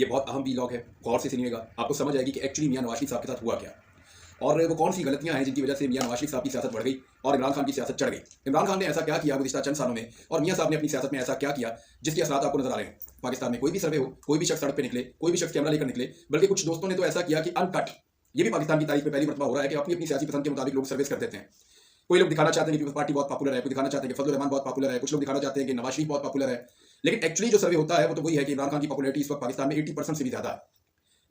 ये बहुत अहम वीलॉग है, गौर से सुनिएगा, आपको समझ आएगी कि एक्चुअली मियाँ नवाज शरीफ साहब के साथ हुआ क्या और वो कौन सी गलतियां हैं जिनकी वजह से मियाँ नवाज शरीफ साहब की सियासत बढ़ गई और इमरान खान की सियासत चढ़ गई। इमरान खान ने ऐसा क्या किया गुज़िश्ता चंद सालों में और मियाँ साहब ने अपनी सियासत में ऐसा क्या किया जिसके असरात आपको नजर आ रहे हैं। पाकिस्तान में कोई भी सर्वे हो, कोई भी शख्स सड़क पर निकले, कोई भी शख्स कैमरा लेकर निकले, बल्कि कुछ दोस्तों ने तो ऐसा किया कि अनकट, ये भी पाकिस्तान की तारीख में पहली मरतबा हो रहा है कि अपनी अपनी सियासी पसंद के मुताबिक लोग सर्विस कर देते हैं। कोई लोग दिखाना चाहते हैं कि पीपल्स पार्टी बहुत पॉपुलर है, कोई दिखाना चाहते हैं कि फजल रहमान बहुत पॉपुलर है, कुछ लोग दिखाना चाहते हैं कि नवाज शरीफ बहुत पॉपुलर है। लेकिन एक्चुअली जो सर्वे होता है वो तो वही है कि इमरान खान की पॉपुलरिटी इस वक्त पाकिस्तान में 80% से भी ज्यादा है।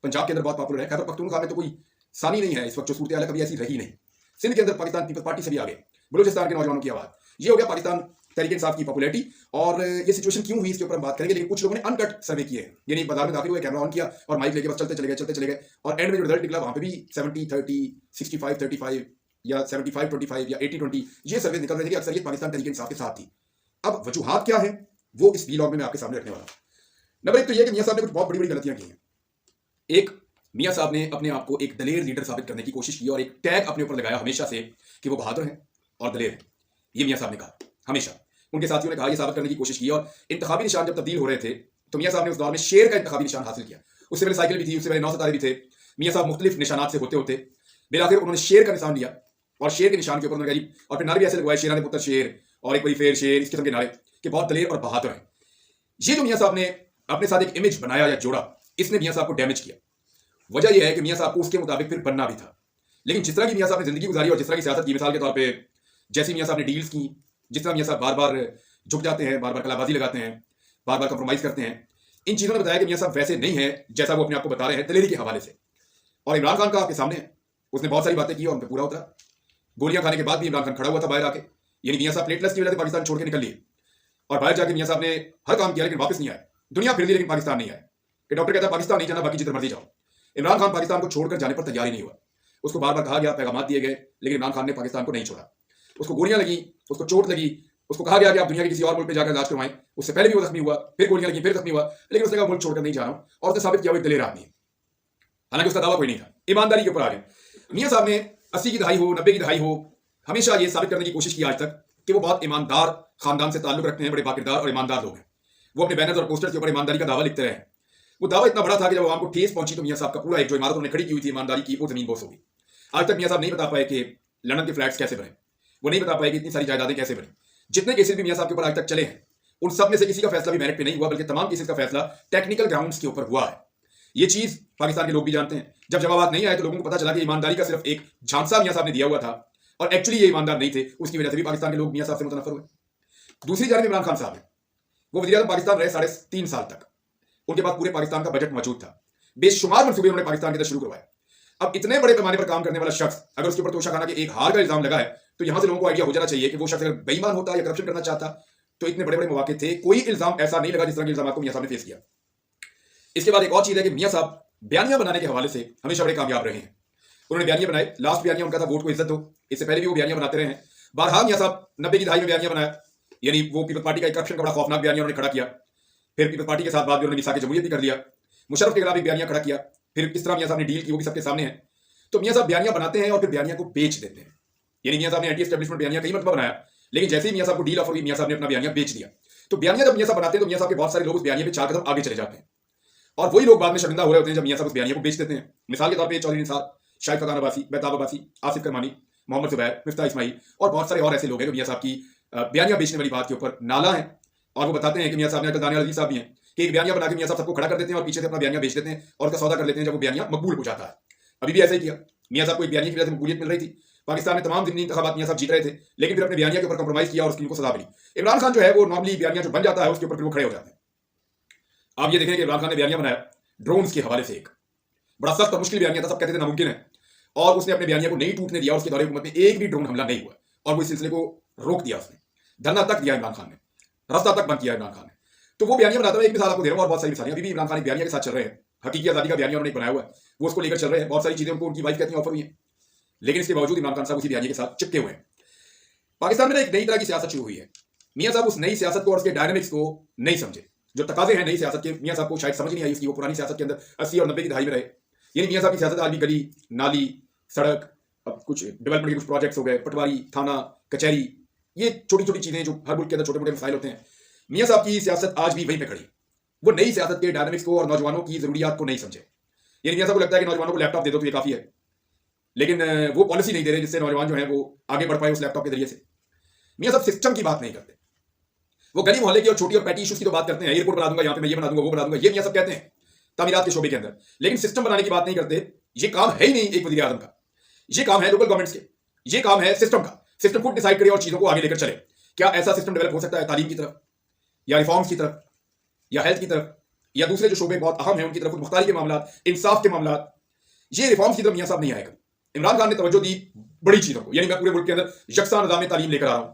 पंजाब के अंदर बहुत पॉपुलर है, खैबर पख्तूनख्वा में तो कोई सानी नहीं है इस वक्त, जो सूरत हाल कभी ऐसी रही नहीं। सिंध के अंदर पाकिस्तान पीपल्स पार्टी से भी आगे, बलूचिस्तान के नौजवानों की आवाज, ये हो गया पाकिस्तान तहरीक इंसाफ की पॉपुलैरिटी। और ये सिचुएशन क्यों हुई इसके ऊपर हम बात करेंगे, लेकिन कुछ लोगों ने अनकट सर्वे किए हैं, यानी बाजार में दाखिल हुए, कैमरा ऑन किया और माइक लेके बस चलते चले गए और एंड में जो रिजल्ट निकला वहां पे भी 70-30, 65-35 या 75-25 या 80-20 ये सर्वे निकल रहे थे कि अक्सरियत पाकिस्तान तहरीक इंसाफ के साथ थी। अब वजूहात क्या है वो इस वीलॉग में मैं आपके सामने रखने वाला हूं। नंबर एक तो यह कि मियां साहब ने कुछ बहुत बड़ी बड़ी गलतियां की हैं। एक, मियां साहब ने अपने आप को एक दलेर लीडर साबित करने की कोशिश की और एक टैग अपने ऊपर लगाया हमेशा से कि वो बहादुर हैं और दलेर हैं। ये मियां साहब ने कहा हमेशा, उनके साथियों ने कहा, ये साबित करने की कोशिश की। और इंतखाबी निशान जब तब्दील हो रहे थे तो मियां साहब ने उस दौर में शेर का इंतखाबी निशान हासिल किया। उससे पहले साइकिल भी थी, उससे पहले 9 सितारे भी थे। मियां साहब मुख्तलिफ निशानात से होते होते बिलाखिर उन्होंने शेर का निशान लिया और शेर के निशान के ऊपर उन्होंने और फिर नारे भी ऐसे लगवाए, शेरान पुत्र शेर और एक बड़ी फेर शेर, इस किस्म के नारे कि बहुत दलेर और बहादुर हैं। ये जो मियां साहब ने अपने साथ एक इमेज बनाया या जोड़ा, इसने मियां साहब को डैमेज किया। वजह यह है कि मियां साहब को उसके मुताबिक फिर बनना भी था। लेकिन जिस तरह की मियां साहब ने जिंदगी गुजारी और जिस तरह की सियासत की, मिसाल के तौर पे जैसी मियां साहब ने डील्स की, जिस तरह मियां साहब बार बार झुक जाते हैं, बार बार कलाबाजी लगाते हैं, बार बार कंप्रोमाइज करते हैं, इन चीजों ने बताया कि मियां साहब वैसे नहीं है जैसा वो अपने आप को बता रहे हैं दलेरी के हवाले से। और इमरान खान का आपके सामने है, उसने बहुत सारी बातें की और उन पर पूरा उतरा। गोलियां खाने के बाद भी इमरान खान खड़ा हुआ था बाहर आके, यानी मियां साहब प्लेटलेस की वजह से पाकिस्तान छोड़ के निकल लिए और बाहर जाके मियां साहब ने हर काम किया लेकिन वापस नहीं आए। दुनिया फिर ली लेकिन पाकिस्तान नहीं आए कि डॉक्टर कहता है पाकिस्तान नहीं जाना, बाकी जिधर मर्जी जाओ। इमरान खान पाकिस्तान को छोड़कर जाने पर तैयार ही नहीं हुआ। उसको बार बार कहा गया, पैगाम दिए गए, लेकिन इमरान खान ने पाकिस्तान को नहीं छोड़ा। उसको गोलियां लगी, उसको चोट लगी, उसको कहा गया कि आप दुनिया के किसी और मुल्क में जाकर इलाज करवाएं। उससे पहले भी वो जख्मी हुआ, फिर गोलियां लगी, फिर जख्मी हुआ, लेकिन उसने कहा मुल्क छोड़कर नहीं जा रहा हूं और उसने साबित किया वो एक दलेर आदमी है। हालांकि उसका दावा कोई नहीं था, ईमानदारी के ऊपर आ गए। मियां साहब ने 80 की दहाई हो, 90 की दहाई हो, हमेशा ये साबित करने की कोशिश की आज तक कि वो बहुत ईमानदार खानदान से ताल्लुक रखते हैं, बड़े बाकिरदार और ईमानदार लोग हैं। वो अपने बैनर्स और पोस्टर्स के ऊपर ईमानदारी का दावा लिखते रहे। वो दावा इतना बड़ा था कि जब आवाम को ठेस पहुंची तो मियां साहब का पूरा एक जो इमारत उन्होंने खड़ी की हुई थी ईमानदारी की, वो जमीन बोस हो गई। आज तक मियां साहब नहीं बता पाए कि लंदन के फ्लैट्स कैसे बने, वो नहीं बता पाए कि इतनी सारी जायदादें कैसे बनी। जितने केसेस भी मियां साहब के ऊपर आज तक चले हैं, उन सब में से किसी का फैसला भी मेरिट पे नहीं हुआ, बल्कि तमाम केसेस का फैसला टेक्निकल ग्राउंड्स के ऊपर हुआ है। ये चीज पाकिस्तान के लोग भी जानते हैं। जब जवाब नहीं आए तो लोगों को पता चला कि ईमानदारी का सिर्फ एक झांसा मियां साहब ने दिया हुआ था और एक्चुअली ये ईमानदार नहीं थे। उसकी वजह से भी पाकिस्तान के लोग मियां साहब से मुतनफर हुए। दूसरी जानिब इमरान खान साहब है, वो वज़ीर-ए-आज़म पाकिस्तान रहे 3.5 साल तक। उनके पास पूरे पाकिस्तान का बजट मौजूद था, बेशुमार मंसूबे उन्होंने पाकिस्तान के अंदर शुरू करवाए। अब इतने बड़े पैमाने पर काम करने वाला शख्स अगर उसके ऊपर तोशाखाना के एक हार का इल्जाम लगा है तो यहां से लोगों को आइडिया हो जाना चाहिए कि वो शख्स अगर बेईमान होता या करप्शन करना चाहता तो इतने बड़े बड़े मौके थे, कोई इल्जाम ऐसा नहीं लगा जिस तरह के इल्जाम को मियां साहब ने फेस किया। इसके बाद एक और चीज है कि मियां साहब बयानियां बनाने के हवाले से हमेशा बड़े कामयाब रहे हैं। उन्होंने बयानियां बनाए, लास्ट बयानिया उनका था वोट को इज्जत दो, इससे पहले भी वो बयानियां बनाते रहे हैं। बारहा मियां साहब 90 की दहाई में बयानियां बनाया, यानी वो पीपल्स पार्टी का करप्शन का बड़ा खौफनाक बयानिया उन्होंने खड़ा किया। फिर पीपल्स पार्टी के साथ बाद भी उन्होंने मिसाक जमहूरियत भी कर लिया, मुशर्रफ के खिलाफ भी बयानिया खड़ा किया। फिर किस तरह मियां साहब ने डील की वो भी सबके सामने है। तो मियां साहब बयानिया बनाते हैं और फिर बयानिया को बेच देते हैं। यानी मियां साहब ने एंटी एस्टेब्लिशमेंट बयानिया कई मरतबा बनाया, लेकिन जैसे ही मियां साहब को डील ऑफर हुई मियां साहब ने अपना बयानिया बेच दिया। तो बयानिया जब मियां साहब बनाते हैं तो मियां साहब के बहुत सारे लोग उस बयानिया पे 4 कदम आगे चले जाते हैं और वही लोग बाद में शर्मिंदा हो रहे होते हैं जब मियां साहब उस बयानिया को बेच देते हैं। मिसाल के तौर पर चौधरी निसार, शाहिद फरहान अब्बासी, बेताब अब्बासी, आसिफ करमानी, मोहम्मद जुबैर, मिफ्ताह इस्माइल और बहुत सारे और ऐसे लोग हैं जो मियां साहब की बयानिया बेचने वाली बात के ऊपर नाला है। और वो बताते हैं कि मियां साहब ने दानियाल अजीज साहब भी हैं कि एक बयानिया बना के मियां साहब सबको खड़ा कर देते हैं और पीछे से अपना बयानिया बेच देते हैं और उसका सौदा कर लेते हैं जब वो बयानिया मकबूल हो जाता है। अभी भी ऐसा ही किया, मियां साहब को एक बयानिया की वजह से मकबूलियत मिल रही थी। पाकिस्तान में तमाम ज़िमनी इंतखाबात मियां साहब जीत रहे थे, लेकिन फिर अपने बयानिया के ऊपर कंप्रोमाइज किया और उसकी उनको सजा मिली। इमरान खान जो है वो नॉर्मली बयानिया जो बन जाता है उसके ऊपर फिर वो खड़े हो जाते हैं। आप ये देखें कि इमरान खान ने बयानिया बनाया ड्रोन्स के हवाले से, एक बड़ा सख्त और मुश्किल बयानिया था, सब कहते थे नामुमकिन है, और उसने अपने बयानिया को नहीं टूटने दिया। उसके दौरे हुकूमत में एक भी ड्रोन हमला नहीं हुआ और वो इस सिलसिले को रोक दिया। उसने धरना तक दिया, इमरान खान ने रास्ता तक बंद किया इमरान खान ने। तो वो बयानिया बनाता है। एक मिसाल आपको दे रहा हूं और बहुत सारी मिसालें अभी भी इमरान खान बयानिया के साथ चल रहे हैं। हकीकी आजादी का बयानिया उन्होंने बनाया हुआ है, वो उसको लेकर चल रहे हैं। बहुत सारी चीजें उनको उनकी वाइफ कहती हैं ऑफर हुई है, लेकिन इसके बावजूद इमरान खान साहब उसी बयानिया के साथ चिपके हुए हैं। पाकिस्तान में एक नई तरह की सियासत शुरू हुई है। मियां साहब उस नई सियासत को और उसके डायनामिक्स को नहीं समझे। जो तकाजे हैं नई सियासत के, मियां साहब को शायद समझ नहीं आई उसकी। वो पुरानी सियासत के अंदर 80 और 90 की दहाई में रहे। यानी मियां साहब की सियासत आज भी गली नाली सड़क, अब कुछ डेवलपमेंट के कुछ प्रोजेक्ट्स हो गए, पटवारी, थाना, कचहरी, ये छोटी छोटी चीजें जो हर मुल्क के अंदर छोटे मोटे मसाइल होते हैं। मियां साहब की सियासत आज भी वहीं पे खड़ी। वो नई सियासत के डायनामिक्स को और नौजवानों की जरूरियात को नहीं समझे। यानी मियां साहब को लगता है कि नौजवानों को लैपटॉप दे दो तो ये काफी है, लेकिन वो पॉलिसी नहीं दे रहे जिससे नौजवान जो है वो आगे बढ़ पाए उस लैपटॉप के जरिए से। मियां साहब सिस्टम की बात नहीं करते, वो गली मोहल्ले की और छोटी और पैटी इश्यूज की तो बात करते हैं, एयरपोर्ट बना दूंगा, यहाँ पे मैं ये बना दूंगा, वो बना दूंगा, ये मियां साहब कहते हैं तामीरात के शोबे के अंदर, लेकिन सिस्टम बनाने की बात नहीं करते। ये काम है ही नहीं एक वजीर आजम का, ये काम है लोकल गवर्नमेंट्स के, ये काम है सिस्टम का। सिस्टम खुद डिसाइड करे और चीजों को आगे लेकर चले। क्या ऐसा सिस्टम डेवलप हो सकता है तालीम की तरफ या रिफॉर्म्स की तरफ या हेल्थ की तरफ या दूसरे जो शोबे बहुत अहम है उनकी तरफ, मुख्तारी के मामला, इंसाफ के मामला, ये रिफॉर्म्स की तरफ मियां साहब नहीं आएगा। इमरान खान ने तवज्जो दी बड़ी चीजों को, यानी मैं पूरे मुल्क के अंदर यकसा निजाम तालीम लेकर आ रहा हूं,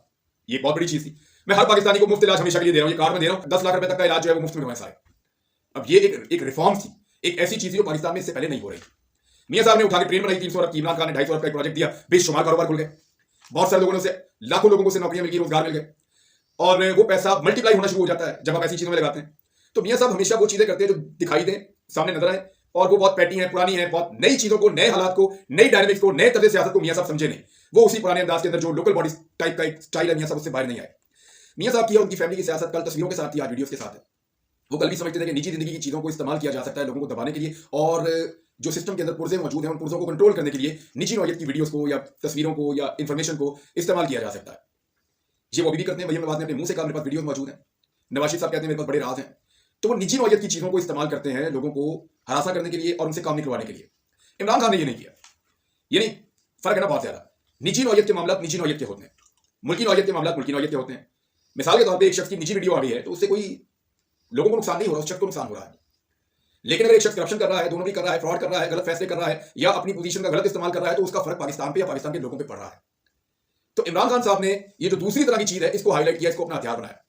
ये बहुत बड़ी चीज थी। मैं हर पाकिस्तानी को मुफ्त इलाज हमेशा के लिए दे रहा हूं, ये कार्ड में दे रहा हूं, 10 लाख रुपए तक का इलाज जो है वो मुफ्त में करवाएं सारे। अब ये एक रिफॉर्म थी, एक ऐसी चीज थी जो पाकिस्तान में इससे पहले नहीं हो रही। मियां साहब ने उठा के ट्रेन बनाई 300 अरब की, इमरान खान ने 250 अरब का एक प्रोजेक्ट दिया, बेशुमार कारोबार खुल गए, बहुत सारे लोगों ने उसे, लाखों लोगों को उसे नौकरियां मिल गई, रोजगार मिल गए, और वो पैसा मल्टीप्लाई होना शुरू हो जाता है जब आप ऐसी चीजों में लगाते हैं। तो मियां साहब हमेशा वो चीजें करते हैं जो दिखाई दें, सामने नजर आए, और वो बहुत पैटी है, पुरानी है, बहुत नई चीजों को, नए हालात को, नई डायनेमिक्स को, नए तर्ज सियासत को मियां साहब समझे नहीं। वो उसी पुराने अंदाज के अंदर जो लोकल बॉडी टाइप का एक स्टाइल है मियां साहब उससे बाहर नहीं आए। मियां साहब की और उनकी फैमिली की सियासत कल तस्वीरों के साथ थी, आज वीडियोस के साथ है। वो कल भी समझते थे कि निजी जिंदगी की चीजों को इस्तेमाल किया जा सकता है लोगों को दबाने के लिए, और जो सिस्टम के अंदर पुर्जे मौजूद हैं उन पुर्जों को कंट्रोल करने के लिए निजी नौयत की वीडियोस को या तस्वीरों को या इंफॉर्मेशन को इस्तेमाल किया जा सकता है। ये वो भी करते हैं। मरियम नवाज ने अपने मुंह से कहा मेरे पास वीडियो मौजूद है, नवाज शरीफ साहब कहते हैं मेरे पास बड़े राज हैं। तो वो निजी नौयत की चीजों को इस्तेमाल करते हैं लोगों को हरासा करने के लिए और उनसे काम निकलवाने के लिए। इमरान खान ने ये नहीं किया। यानी फर्क है ना बहुत ज्यादा। निजी नौयत के मामला निजी नौयत के होते हैं, मुल्की नौयत के मामला मुल्की नौयत के होते हैं। मिसाल के तौर पर एक शख्स की निजी वीडियो आ गई है तो उससे कोई लोगों को नुकसान नहीं हो रहा, उस शख्स को नुकसान हो रहा है। लेकिन अगर एक शख्स करप्शन कर रहा है, दोनों भी कर रहा है, फ्रॉड कर रहा है, गलत फैसले कर रहा है या अपनी पोजीशन का गलत इस्तेमाल कर रहा है, तो उसका फर्क पाकिस्तान पे या पाकिस्तान के लोगों पे पड़ रहा है। तो इमरान खान साहब ने ये जो दूसरी तरह की चीज है इसको हाईलाइट किया, इसको अपना हथियार बनाया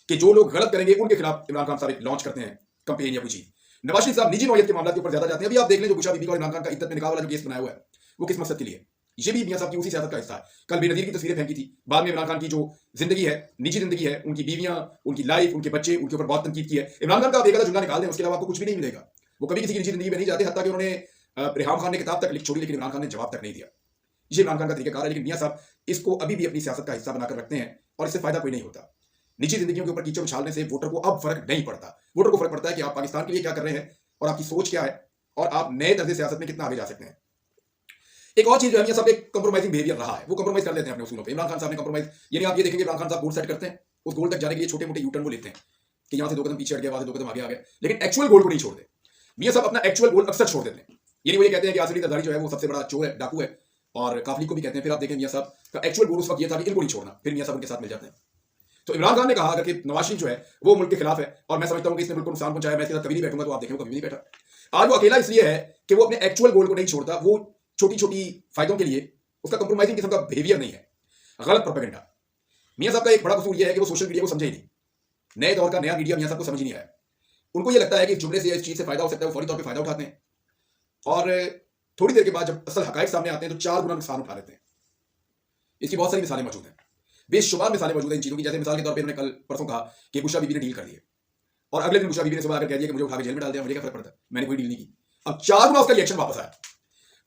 कि जो लोग गलत करेंगे उनके खिलाफ इमरान खान साहब लॉन्च करते हैं कंपेन या कोई चीज। नवाज शरीफ साहब निजी नौयत के मामले के ऊपर ज्यादा जाते हैं। अभी आप देख लें जो बुशरा बीबी और इमरान खान का इद्दत में निकाह वाला जो केस बनाया हुआ है वो किस मकसद के लिए, ये भी मियां साहब की उसी सियासत का हिस्सा है। कल बेनजीर की तस्वीरें फेंकी थी, बाद में इमरान खान की जो जिंदगी है, निजी जिंदगी है, उनकी बीवियां, उनकी लाइफ, उनके बच्चे, उनके ऊपर बहुत तनकीद की है। इमरान खान का आप एक आधा जुमला निकाल दें, उसके अलावा आपको कुछ भी नहीं मिलेगा। वो कभी किसी की निजी जिंदगी में नहीं जाते, हत्ता कि उन्होंने रेहाम खान ने किताब तक लिख छोड़ी लेकिन इमरान खान ने जवाब तक नहीं दिया। ये इमरान खान का तरीकाकार है, लेकिन मियां साहब इसको अभी भी अपनी सियासत का हिस्सा बनाकर रखते हैं और इससे फायदा कोई नहीं होता। निजी जिंदगियों के ऊपर कीचड़ उछालने से वोटर को अब फर्क नहीं पड़ता। वोटर को फर्क पड़ता है कि आप पाकिस्तान के लिए क्या कर रहे हैं और आपकी सोच क्या है और आप नए तर्ज सियासत में कितना आगे जा सकते हैं। एक और चीज जो है मियां साहब एक कंप्रोमाइजिंग बिहेवियर रहा है, वो कंप्रोमाइज कर लेते हैं अपने उसूलों पे। इमरान खान साहब ने कंप्रोमाइज, यानी आप ये देखेंगे इमरान खान साहब गोल सेट करते हैं, उस गोल तक जाने के लिए छोटे मोटे यूटर्न वो लेते हैं कि यहां से 2 कदम पीछे हट गया, वहां से 2 कदम आगे आ गया, लेकिन एक्चुअल गोल को नहीं छोड़ते। मियां साहब अपना एक्चुअल गोल अक्सर छोड़ देते हैं। यानी वो ये कहते हैं कि आसिफ जरदारी जो है वो सबसे बड़ा चोर है, डाकू है, और काफली को भी कहते हैं। फिर आप देखें मियां साहब का एक्चुअल गोल उस वक्त ये था कि इनको नहीं छोड़ना, फिर मियां साहब उनके साथ मिल जाते हैं। तो इमरान खान ने कहा अगर कि नवाज शरीफ जो है वो मुल्क के खिलाफ है और मैं समझता हूं कि इसने मुल्क को नुकसान पहुंचाया, मैं इसके साथ कभी नहीं बैठूंगा, तो आप देखें वो कभी नहीं बैठा। आज वो अकेला इसलिए है कि वो अपने एक्चुअल गोल को नहीं छोड़ता, वो छोटी छोटी फायदों के लिए उसका कंप्रोमाइजिंग किस्म का बिहेवियर नहीं है, गलत प्रोपेगेंडा। मियां साहब का एक बड़ा कसूर यह है कि वो सोशल मीडिया को समझे ही नहीं। नए दौर का नया मीडिया मियां साहब को समझ ही नहीं आया। उनको ये लगता है कि जुमले से इस चीज से फायदा हो सकता है, वो फौरी तौर पे फायदा उठाते हैं और थोड़ी देर के बाद जब असल हकायक सामने आते हैं तो 4 गुना नुकसान उठा लेते हैं। इसकी बहुत सारी मिसालें मौजूद हैं, बेशुमार मिसालें मौजूद हैं इन चीजों की। जैसे मिसाल के तौर पे मैंने कल परसों कहा कि बुशरा बीबी ने डील कर दी है और अगले दिन बुशरा बीबी ने सुबह आकर कह दिया कि मुझे उठा के जेल में डाल दिया, मुझे क्या फर्क पड़ता है, मैंने कोई डील नहीं की। अब 4 गुना उसका रिएक्शन वापस आया।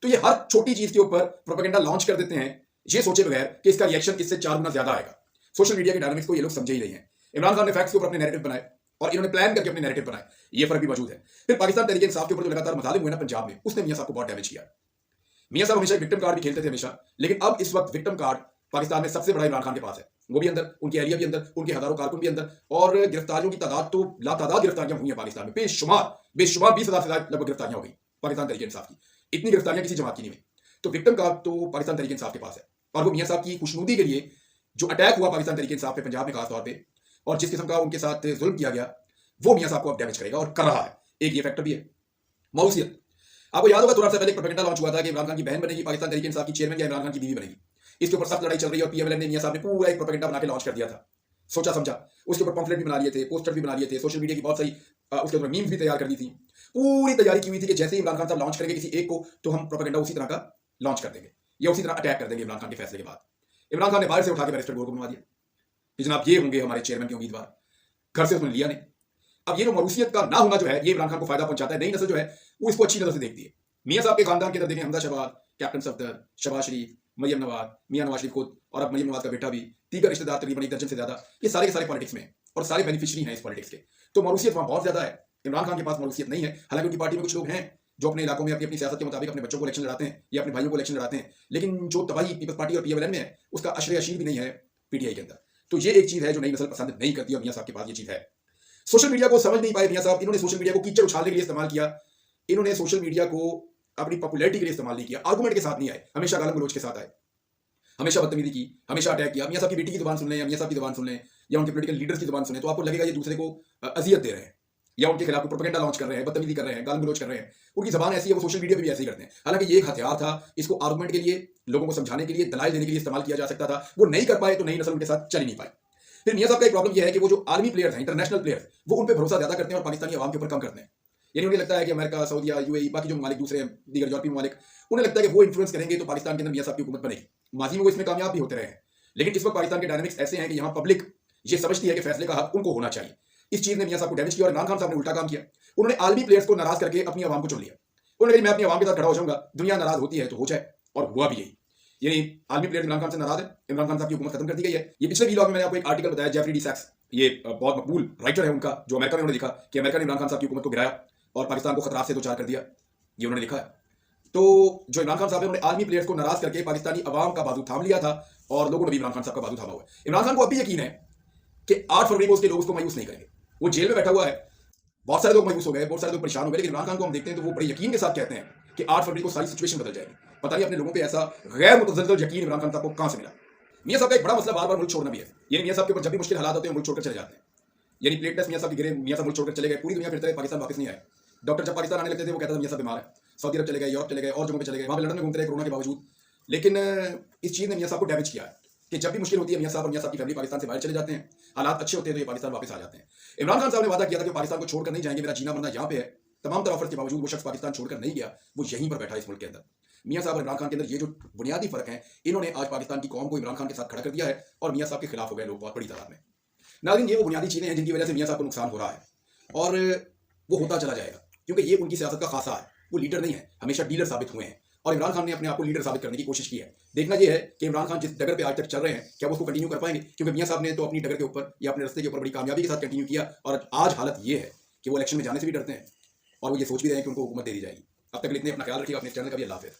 तो ये हर छोटी चीज के ऊपर प्रोपेगेंडा लॉन्च कर देते हैं ये सोचे बगैर कि इसका रिएक्शन इससे 4 गुना ज्यादा आएगा। सोशल मीडिया के डायनामिक्स को ये लोग समझे ही नहीं है। इमरान खान ने फैक्ट्स के ऊपर अपने नैरेटिव बनाए और इन्होंने प्लान करके अपने नैरेटिव बनाए, ये फर्क भी मौजूद है। फिर पाकिस्तान तहरीक इंसाफ के ऊपर जो लगातार मजालिम हुए ना पंजाब में, उसने मियां साहब को बहुत डैमेज किया। मियां साहब हमेशा विक्टिम कार्ड भी खेलते थे हमेशा, लेकिन अब इस वक्त विक्टिम कार्ड पाकिस्तान में सबसे बड़ा इमरान खान के पास है। वो भी अंदर, उनकी एहलिया भी अंदर, उनके हजारों कारकुन भी अंदर, और गिरफ्तारियों की तादाद तो लातादाद गिरफ्तारियां हुई हैं पाकिस्तान में, बेशुमार 20,000 से ज्यादा लगभग गिरफ्तारियां हो गई पाकिस्तान तहरीक इंसाफ की। इतनी गिरफ्तारियां किसी जमात की नहीं हुई। तो विक्टिम कार्ड तो पाकिस्तान तहरीक इंसाफ के पास है, और वो मियां साहब की खुशनुदी के लिए जो अटैक हुआ पाकिस्तान तहरीक इंसाफ पे पंजाब में खास तौर पे, और जिस किस्म का उनके साथ जुल्म किया गया, वो मियां साहब को अब डैमेज करेगा और कर रहा है। एक ये फैक्टर भी है। मौसियत, आपको याद होगा थोड़ा सा पहले एक प्रोपेगेंडा लॉन्च हुआ था कि इमरान खान की बहन बनेगी पाकिस्तान तहरीक इंसाफ की चेयरमैन या इमरान खान की बीवी बनेगी। इसके ऊपर सख्त लड़ाई चल रही है और पीएमएल ने मियां साहब ने पूरा एक प्रोपेगेंडा बना के लॉन्च कर दिया था, सोचा समझा। उसके ऊपर पम्फलेट भी बना लिए थे, पोस्टर भी बना लिए थे, सोशल मीडिया की बहुत सारी उसके ऊपर मीम्स भी तैयार कर दी थी। पूरी तैयारी की हुई थी कि जैसे ही इमरान खान साहब लॉन्च करेंगे किसी एक को, तो हम प्रोपेगेंडा उसी तरह का लॉन्च कर देंगे या उसी तरह अटैक कर देंगे इमरान खान के फैसले के बाद। इमरान खान ने बाहर से उठा के बैरिस्टर गोर को बनवा दिया कि जनाब ये होंगे हमारे चेयरमैन के उम्मीदवार। घर से उसने लिया नहीं। अब ये जो मरूसियत का ना होना जो है, ये इमरान खान को फायदा पहुंचाता है। नई नस्ल जो है वो इसको अच्छी नजर से देखती है। मियां साहब के खानदान के अंदर देखें, हमजा शहबाज, कैप्टन सफदर, शहबाज शरीफ, मरियम नवाज, मियां नवाज शरीफ खुद और अब मरियम नवाज का बेटा भी, दीगर रिश्तेदार तकरीबन 1 दर्जन से ज्यादा, ये सारे के सारे पॉलिटिक्स में। और सारे बेनिफिशियरी हैं इस पॉलिटिक्स के। तो मरूसियत वहाँ बहुत ज़्यादा है। इमरान खान के पास मरूसियत नहीं है, हालांकि उनकी पार्टी में कुछ लोग हैं जो अपने इलाकों में अपनी अपनी सियासत के मुताबिक अपने बच्चों को इलेक्शन लड़ाते हैं या अपने भाइयों को इलेक्शन लड़ाते हैं, लेकिन जो तबाही पीपल्स पार्टी और पीएमएलएन में है उसका अशर अशीर भी नहीं है पीटीआई के अंदर। तो ये एक चीज़ है जो नई नस्ल पसंद नहीं करती, और मियाँ साहब के पास ये चीज़ है। सोशल मीडिया को समझ नहीं पाए मियाँ साहब, इन्होंने सोशल मीडिया को कीचड़ उछालने के लिए इस्तेमाल किया। इन्होंने सोशल मीडिया को अपनी पॉपुलैरिटी के लिए इस्तेमाल नहीं किया, आर्गूमेंट के साथ नहीं आए, हमेशा गाली गलौज के साथ आए, हमेशा बदतमीजी की, हमेशा अटैक किया। मियाँ साहब की बेटी की जुबान सुन लें या मियाँ साहब की जुबान सुन लें या उनके पोलिटिकल लीडर्स की जुबान सुने तो आपको लगेगा ये दूसरे को अजियत दे रहे हैं या उनके खिलाफ प्रोपेगेंडा लॉन्च कर रहे हैं, बदतमीजी कर रहे हैं, गाली गलौज कर रहे हैं। उनकी जबान ऐसी है, वो सोशल मीडिया पे भी ऐसे ही करते हैं। हालांकि ये एक हथियार था, इसको आर्गुमेंट के लिए, लोगों को समझाने के लिए, दलाइल देने के लिए इस्तेमाल किया जा सकता था। वो नहीं कर पाए तो नई नस्ल उनके साथ चल ही नहीं पाए। फिर मियाँ साहब का एक प्रॉब्लम यह है कि वो जो आर्मी प्लेयर्स हैं, इंटरनेशनल प्लेयर्स, वो उन पर भरोसा ज्यादा करते हैं और पाकिस्तानी आवाम के ऊपर कम करते हैं। यानी उन्हें लगता है कि अमेरिका, सऊदीया, यूएई, बाकी जो ममालिक दूसरे दीगर यूरोपीय ममालिक, उन्हें लगता है कि वो इन्फ्लुएंस करेंगे तो पाकिस्तान के अंदर मियाँ साहब की हुकूमत बनेगी। माजी में वो इसमें कामयाब भी होते रहे हैं, लेकिन इस वक्त पाकिस्तान के डायनामिक्स ऐसे हैं कि यहाँ पब्लिक ये समझती है कि फैसले का हक उनको होना चाहिए। इस चीज़ ने मियाँ साहब को डैमेज किया और इमरान खान साहब ने उल्टा काम किया। उन्होंने आलमी प्लेयर्स को नाराज करके अपनी आवाम को चुन लिया। उन्होंने कहा मैं अपनी आवाम के साथ खड़ा हो जाऊंगा, दुनिया नाराज होती है तो हो जाए, और हुआ भी यही। यानी आलमी प्लेयर इमरान खान से नाराज है, इमरान खान साहब की हुकूमत खत्म कर दी गई है। ये पिछले वीलॉग में मैंने आपको एक आर्टिकल बताया, जेफरी डी सैक्स, ये बहुत मकबूल राइटर है उनका, जो अमेरिका में उन्होंने लिखा कि अमेरिका ने इमरान खान साहब की हुकूमत को गिराया और पाकिस्तान को खतरात से दो चार कर दिया, ये उन्होंने लिखा है। तो जो इमरान खान साहब है, उन्होंने आर्मी प्लेयर्स को नाराज करके पाकिस्तानी अवाम का बाजू थाम लिया था और लोगों ने भी इमरान खान साहब का बाजू थामा हुआ है। इमरान खान को अब भी यकीन है कि 8 फरवरी को उसके लोग उसको मायूस नहीं करेंगे। वो जेल में बैठा हुआ है, बहुत सारे लोग मायूस हो गए, बहुत सारे लोग परेशान हो गए, लेकिन इमरान खान को हम देखते हैं तो वो बड़े यकीन के साथ कहते हैं कि 8 फरवरी को सारी सिचुएशन बदल जाएगी। पता नहीं अपने लोगों पे ऐसा गैर मुतज़लज़ल यकीन इमरान खान साहब को कहां से मिला। मियाँ साहब का एक बड़ा मसला बार बार मुल्क छोड़ना भी है। यानी मियाँ साहब के ऊपर जब भी मुश्किल हालात होते हैं मुल्क छोड़कर चले जाते हैं। यानी प्लेट टेस्ट मियाँ साहब की गिरे, मियाँ साहब मुल्क छोड़कर चले गए, पूरी दुनिया फिरते रहे, पाकिस्तान वापस नहीं आए। डॉक्टर जब पाकिस्तान आने लगते थे वो कहता था मियाँ साहब बीमार है, सऊदी अरब चले गए, यूरोप चले गए और जगहों पे चले गए, वहाँ पे लंदन में घूमते रहे कोरोना के बावजूद। लेकिन इस चीज़ ने मियाँ साहब को डैमेज किया है कि जब भी मुश्किल होती है मियाँ साहब और मियाँ साहब की फैमिली पाकिस्तान से बाहर चले जाते हैं, हालात अच्छे होते हैं तो ये पाकिस्तान वापस आ जाते हैं। इमरान खान साहब ने वादा किया था कि पाकिस्तान को छोड़कर नहीं जाएंगे, मेरा जीना मरना यहाँ पे है। तमाम तरह ऑफर के बावजूद वो शख्स पाकिस्तान छोड़कर नहीं गया, वो यहीं पर बैठा है इस मुल्क के अंदर। मियाँ साहब और इमरान खान के अंदर ये जो बुनियादी फर्क है, इन्होंने आज पाकिस्तान की कौम को इमरान खान के साथ खड़ा कर दिया है और मियाँ साहब के खिलाफ हो गए लोग बहुत बड़ी तादाद में। नाज़रीन, ये वो बुनियादी चीज़ें हैं जिनकी वजह से मियाँ साहब को नुकसान हो रहा है और वो होता चला जाएगा, क्योंकि ये उनकी सियासत का खासा है। वो लीडर नहीं है, हमेशा डीलर साबित हुए हैं और इमरान खान ने अपने आप को लीडर साबित करने की कोशिश की है। देखना यह है कि इमरान खान जिस डगर पे आज तक चल रहे हैं क्या वो उसको कंटिन्यू कर पाएंगे, क्योंकि मियाँ साहब ने तो अपनी डगर के ऊपर या अपने रास्ते के ऊपर बड़ी कामयाबी के साथ कंटिन्यू किया और आज हालत ये है कि वो इलेक्शन में जाने से भी डरते हैं और वो ये सोच भी रहे हैं कि उनको हुकूमत दे दी जाएगी। अब तक के लिए इतने, अपना ख्याल रखिएगा, अपने चैनल का भी अल्लाह हाफ़िज़।